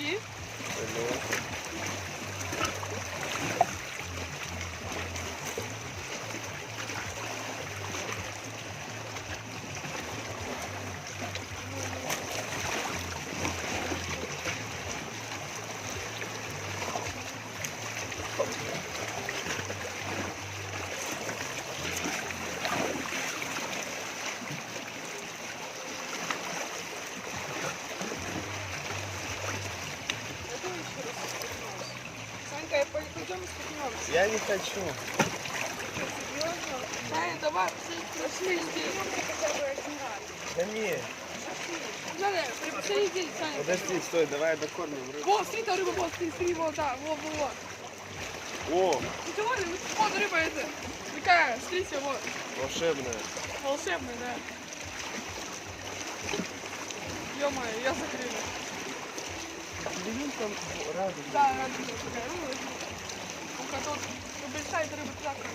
Тобі? Санька, пойдем спустимся. Я не хочу. Серьезно? Саня, давай, пошли здесь. Да не. Саня, пошли здесь, Саня. Подожди, стой, давай докормим рыбу. Вот, смотри, та рыба, вот, смотри, вот, да, вот. О, Ну сегодня, вот рыба эта. Такая, смотрите, вот. волшебная. Волшебная, да. Ё-моё, я закрыла. Видим там радугу. Да, радуга такая. Ну, у которой большая рыба туда как